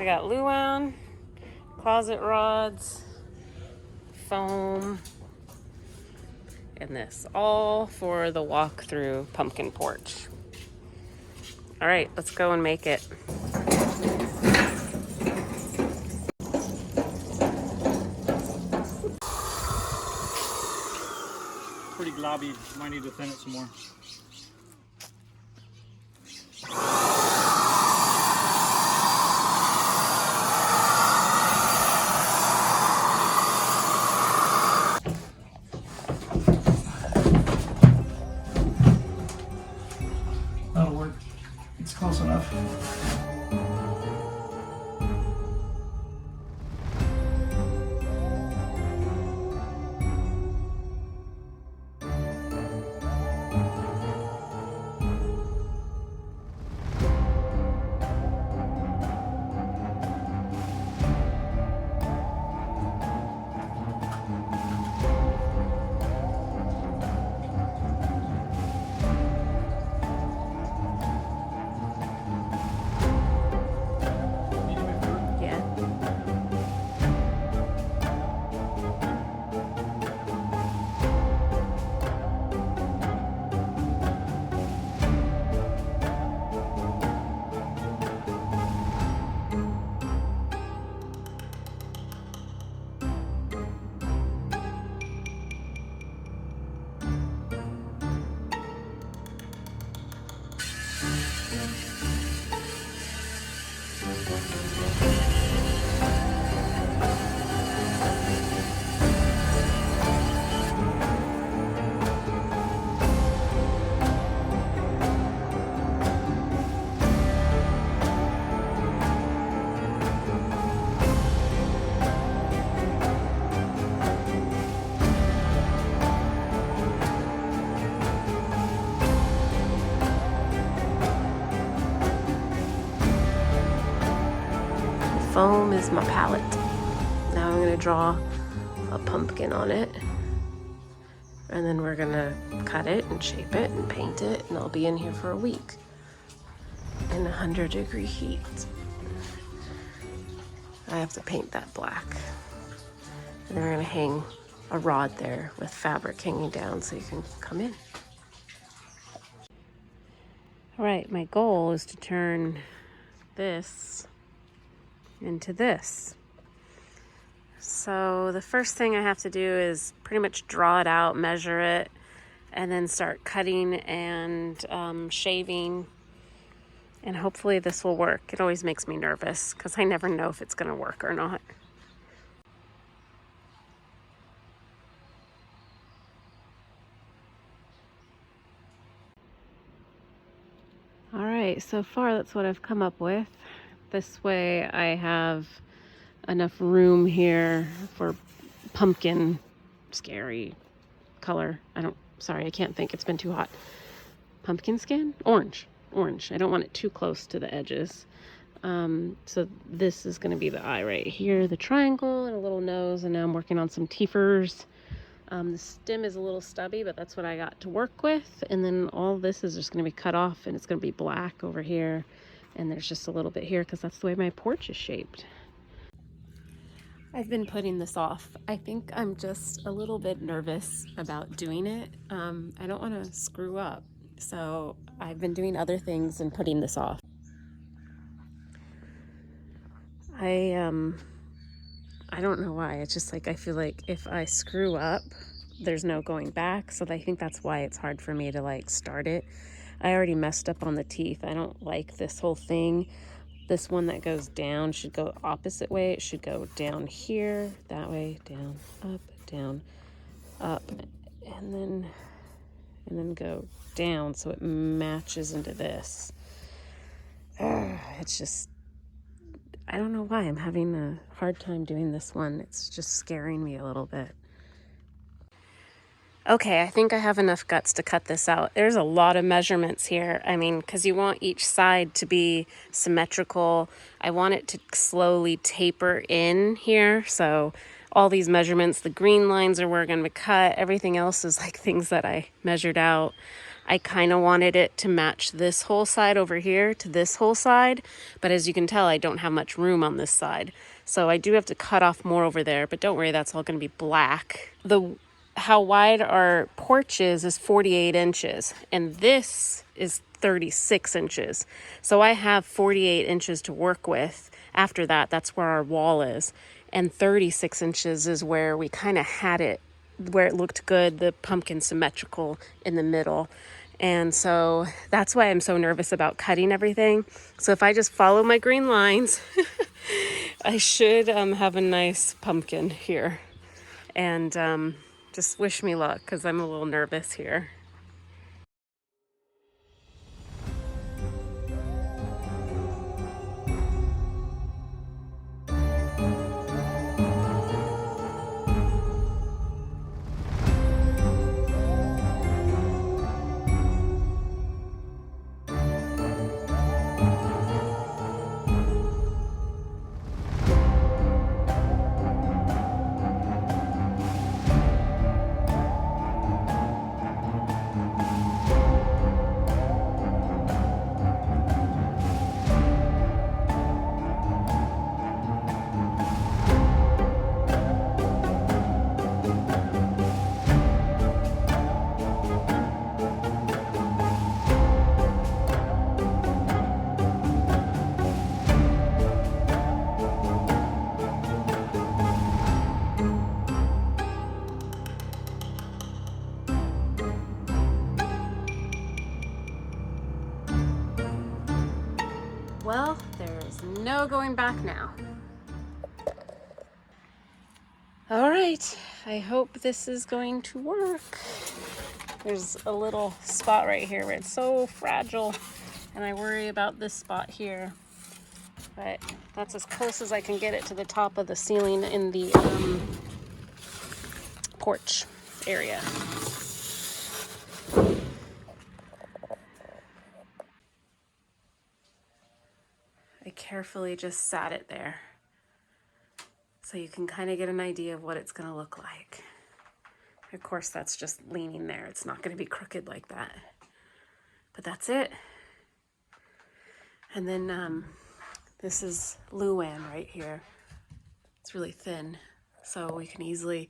I got luau, closet rods, foam, and this, all for the walk through pumpkin porch. All right, let's go and make it. Pretty globby, might need to thin it some more. That'll work. It's close enough. Foam is my palette. Now I'm gonna draw a pumpkin on it, and then we're gonna cut it and shape it and paint it, and I'll be in here for a week in 100-degree heat. I have to paint that black, and then we're gonna hang a rod there with fabric hanging down so you can come in. All right, my goal is to turn this into this. So the first thing I have to do is pretty much draw it out, measure it, and then start cutting and shaving, and hopefully this will work. It always makes me nervous because I never know if it's gonna work or not. All right, so far that's what I've come up with. This way I have enough room here for pumpkin, scary color. Sorry, I can't think, it's been too hot. Pumpkin skin? Orange. I don't want it too close to the edges. So this is gonna be the eye right here, the triangle and a little nose, and now I'm working on some teethers. The stem is a little stubby, but that's what I got to work with. And then all this is just gonna be cut off, and it's gonna be black over here. And there's just a little bit here because that's the way my porch is shaped. I've been putting this off. I think I'm just a little bit nervous about doing it. I don't want to screw up. So I've been doing other things and putting this off. I don't know why. It's just like I feel like if I screw up, there's no going back. So I think that's why it's hard for me to like start it. I already messed up on the teeth. I don't like this whole thing. This one that goes down should go opposite way. It should go down here, that way, down, up, and then go down so it matches into this. It's just, I don't know why I'm having a hard time doing this one. It's just scaring me a little bit. Okay, I think I have enough guts to cut this out. There's a lot of measurements here. I mean, because you want each side to be symmetrical. I want it to slowly taper in here. So all these measurements, the green lines are where we're going to cut. Everything else is like things that I measured out. I kind of wanted it to match this whole side over here to this whole side, but as you can tell, I don't have much room on this side. So I do have to cut off more over there, but don't worry, that's all going to be black. How wide our porch is 48 inches, and this is 36 inches. So I have 48 inches to work with. After that, that's where our wall is. And 36 inches is where we kind of had it, where it looked good, the pumpkin symmetrical in the middle. And so that's why I'm so nervous about cutting everything. So if I just follow my green lines, I should have a nice pumpkin here. And just wish me luck, because I'm a little nervous here. Well, there's no going back now. All right, I hope this is going to work. There's a little spot right here where it's so fragile, and I worry about this spot here. But that's as close as I can get it to the top of the ceiling in the porch area. I carefully just sat it there so you can kind of get an idea of what it's going to look like. Of course, that's just leaning there. It's not going to be crooked like that. But that's it. And then this is Luan right here. It's really thin, so we can easily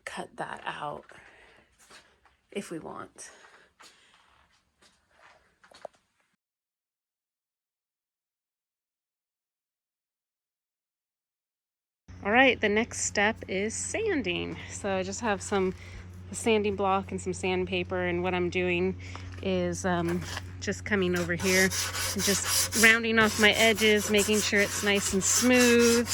cut that out if we want. All right, the next step is sanding. So I just have a sanding block and some sandpaper, and what I'm doing is just coming over here and just rounding off my edges, making sure it's nice and smooth.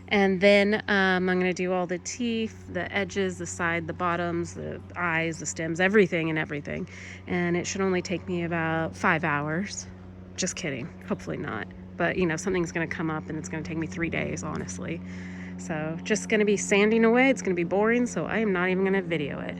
And then I'm gonna do all the teeth, the edges, the side, the bottoms, the eyes, the stems, everything. And it should only take me about 5 hours. Just kidding, hopefully not. But you know, something's gonna come up and it's gonna take me 3 days, honestly. So just gonna be sanding away. It's gonna be boring, so I am not even gonna video it.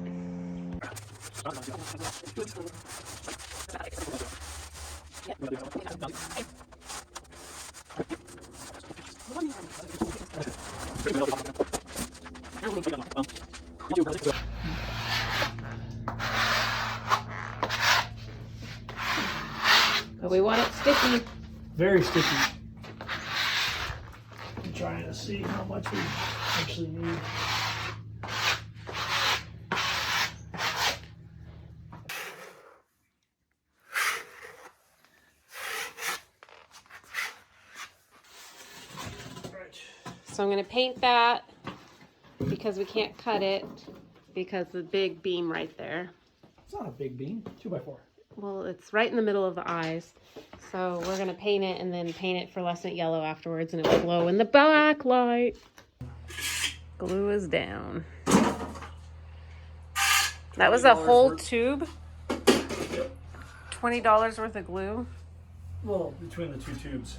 But we want it sticky. Very sticky. I'm trying to see how much we actually need. So I'm gonna paint that because we can't cut it because the big beam right there. It's not a big beam, 2x4. Well, it's right in the middle of the eyes. So we're gonna paint it and then paint it fluorescent yellow afterwards, and it will glow in the backlight. Glue is down. That was a whole tube? $20 worth of glue? Well, between the two tubes.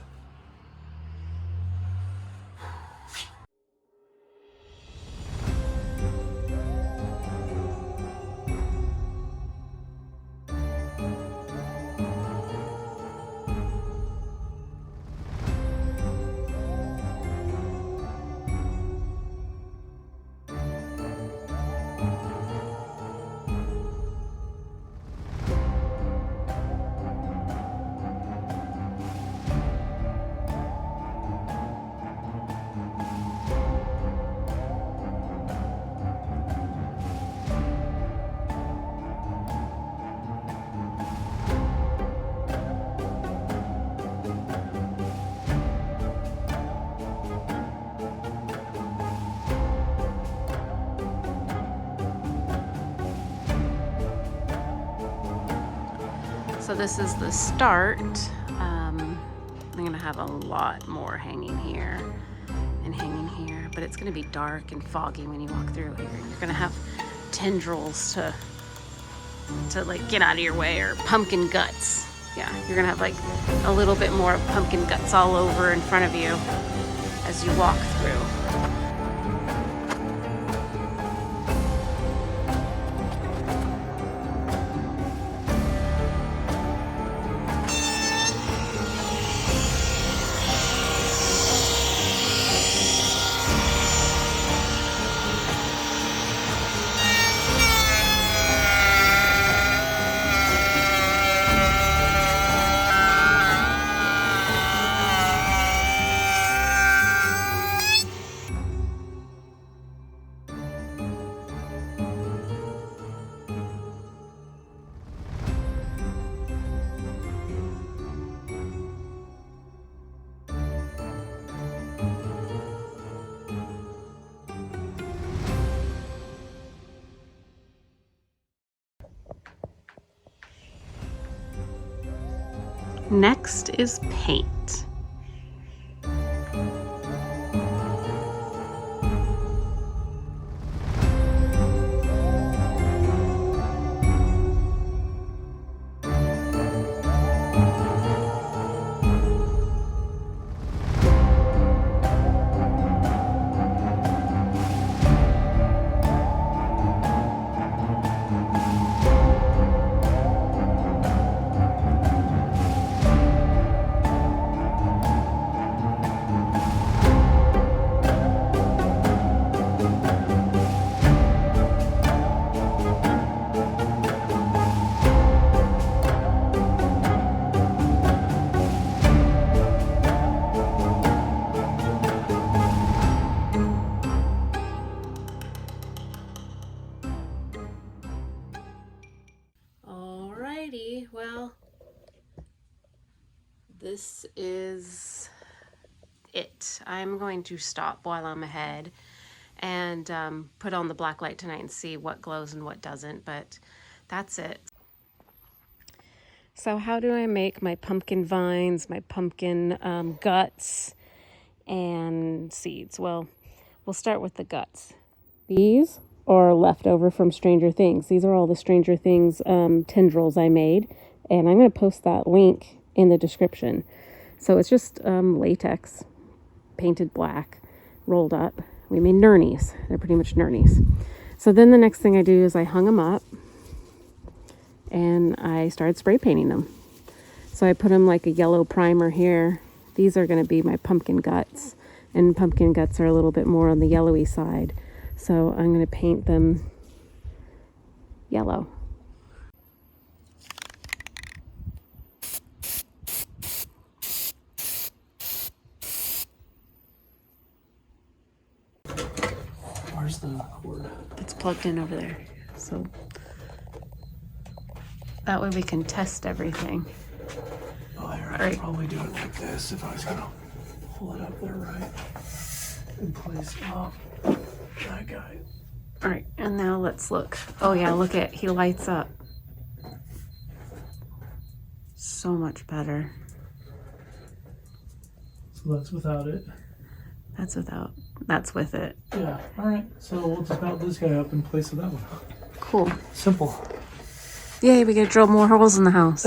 So this is the start. I'm gonna have a lot more hanging here and hanging here, but it's gonna be dark and foggy when you walk through here. You're gonna have tendrils to like get out of your way, or pumpkin guts. Yeah, you're gonna have like a little bit more pumpkin guts all over in front of you as you walk through. Next is paint. Alrighty, well, this is it. I'm going to stop while I'm ahead and put on the black light tonight and see what glows and what doesn't, but that's it. So how do I make my pumpkin vines, my pumpkin guts and seeds? Well, we'll start with the guts. These are left over from Stranger Things. These are all the Stranger Things tendrils I made, and I'm going to post that link in the description. So it's just latex, painted black, rolled up. We made nurnies. They're pretty much nurnies. So then the next thing I do is I hung them up, and I started spray painting them. So I put them like a yellow primer here. These are going to be my pumpkin guts, and pumpkin guts are a little bit more on the yellowy side. So I'm going to paint them yellow. Where's the cord? It's plugged in over there. So that way we can test everything. Oh, I could probably do it like this if I was going to pull it up there right in place. Oh, that guy. All right, and now let's look. Oh yeah, look at, he lights up. So much better. So that's without it. That's without, that's with it. Yeah, all right. So we'll just mount this guy up in place of that one. Cool. Simple. Yay, we get to drill more holes in the house.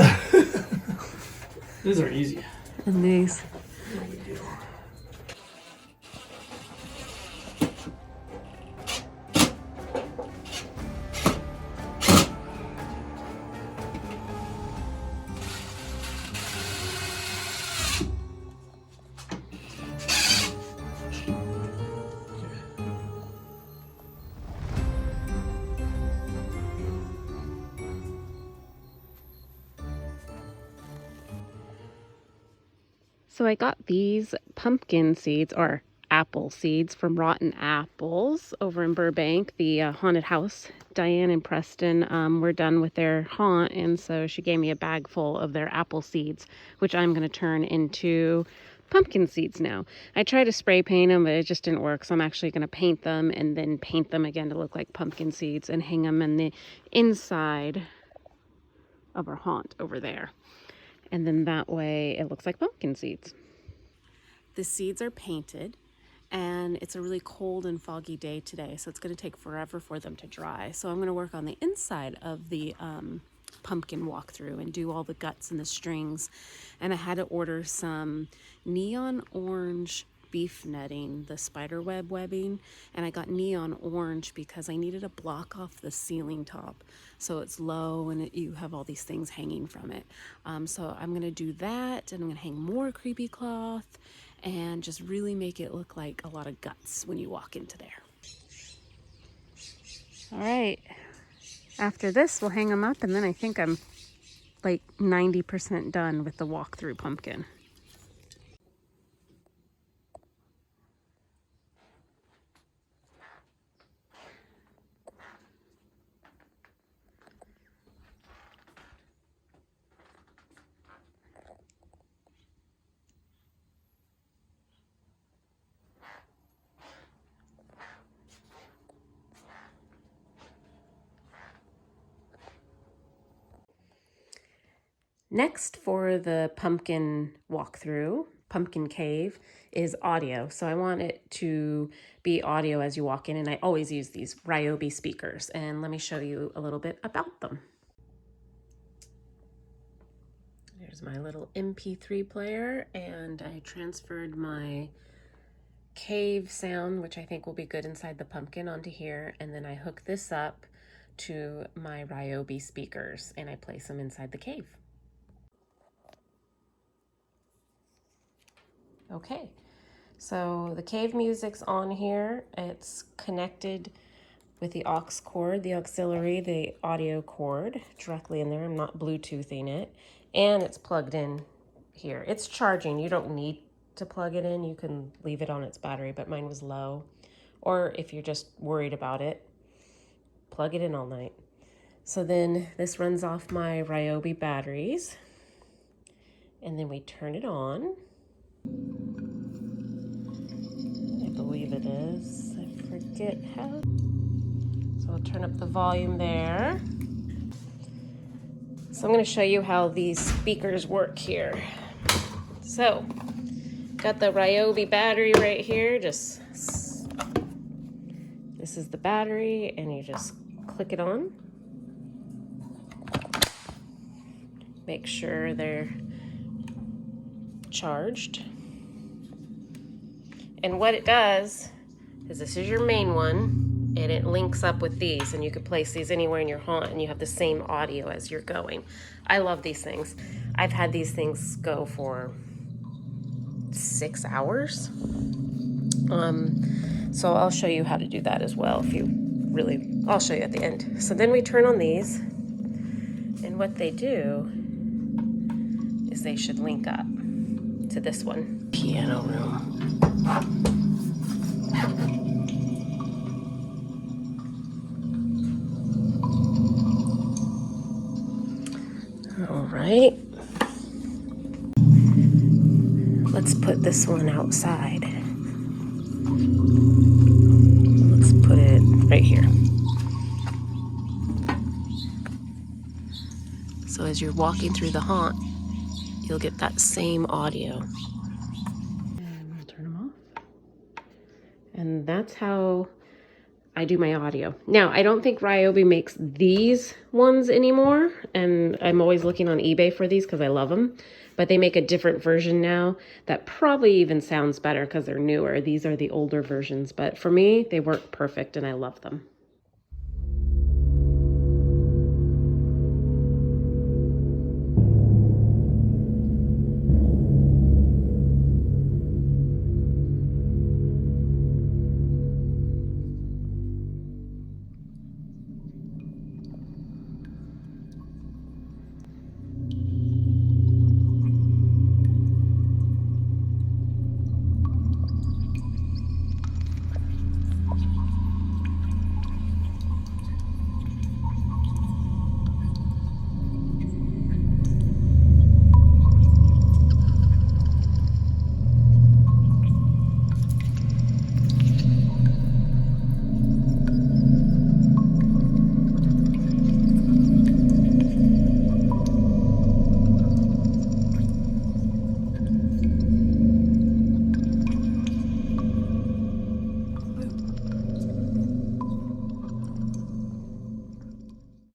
These are easy. And these. No big deal. So I got these pumpkin seeds, or apple seeds, from Rotten Apples over in Burbank, the haunted house. Diane and Preston were done with their haunt, and so she gave me a bag full of their apple seeds, which I'm going to turn into pumpkin seeds now. I tried to spray paint them, but it just didn't work, so I'm actually going to paint them and then paint them again to look like pumpkin seeds and hang them in the inside of our haunt over there. And then that way it looks like pumpkin seeds. The seeds are painted, and it's a really cold and foggy day today, so it's going to take forever for them to dry. So I'm going to work on the inside of the pumpkin walkthrough and do all the guts and the strings. And I had to order some neon orange beef netting, the spider web webbing, and I got neon orange because I needed to block off the ceiling top so it's low and you have all these things hanging from it. So I'm gonna do that, and I'm gonna hang more creepy cloth and just really make it look like a lot of guts when you walk into there. All right, after this we'll hang them up, and then I think I'm like 90% done with the walkthrough pumpkin. Next for the pumpkin walkthrough, pumpkin cave, is audio. So I want it to be audio as you walk in, and I always use these Ryobi speakers. And let me show you a little bit about them. There's my little MP3 player, and I transferred my cave sound, which I think will be good inside the pumpkin, onto here, and then I hook this up to my Ryobi speakers and I place them inside the cave. Okay, so the cave music's on here. It's connected with the aux cord, the auxiliary, the audio cord directly in there. I'm not Bluetoothing it. And it's plugged in here. It's charging. You don't need to plug it in. You can leave it on its battery, but mine was low. Or if you're just worried about it, plug it in all night. So then this runs off my Ryobi batteries. And then we turn it on. I believe it is. I forget how. So I'll turn up the volume there. So I'm going to show you how these speakers work here. So, got the Ryobi battery right here. This is the battery, and you just click it on. Make sure they're charged. And what it does is, this is your main one, and it links up with these, and you could place these anywhere in your haunt, and you have the same audio as you're going. I love these things. I've had these things go for 6 hours. So I'll show you how to do that as well if you really, I'll show you at the end. So then we turn on these, and what they do is they should link up to this one. Piano room. All right. Let's put this one outside. Let's put it right here. So as you're walking through the haunt, you'll get that same audio. And we'll turn them off. And that's how I do my audio. Now, I don't think Ryobi makes these ones anymore, and I'm always looking on eBay for these because I love them, but they make a different version now that probably even sounds better because they're newer. These are the older versions, but for me, they work perfect and I love them.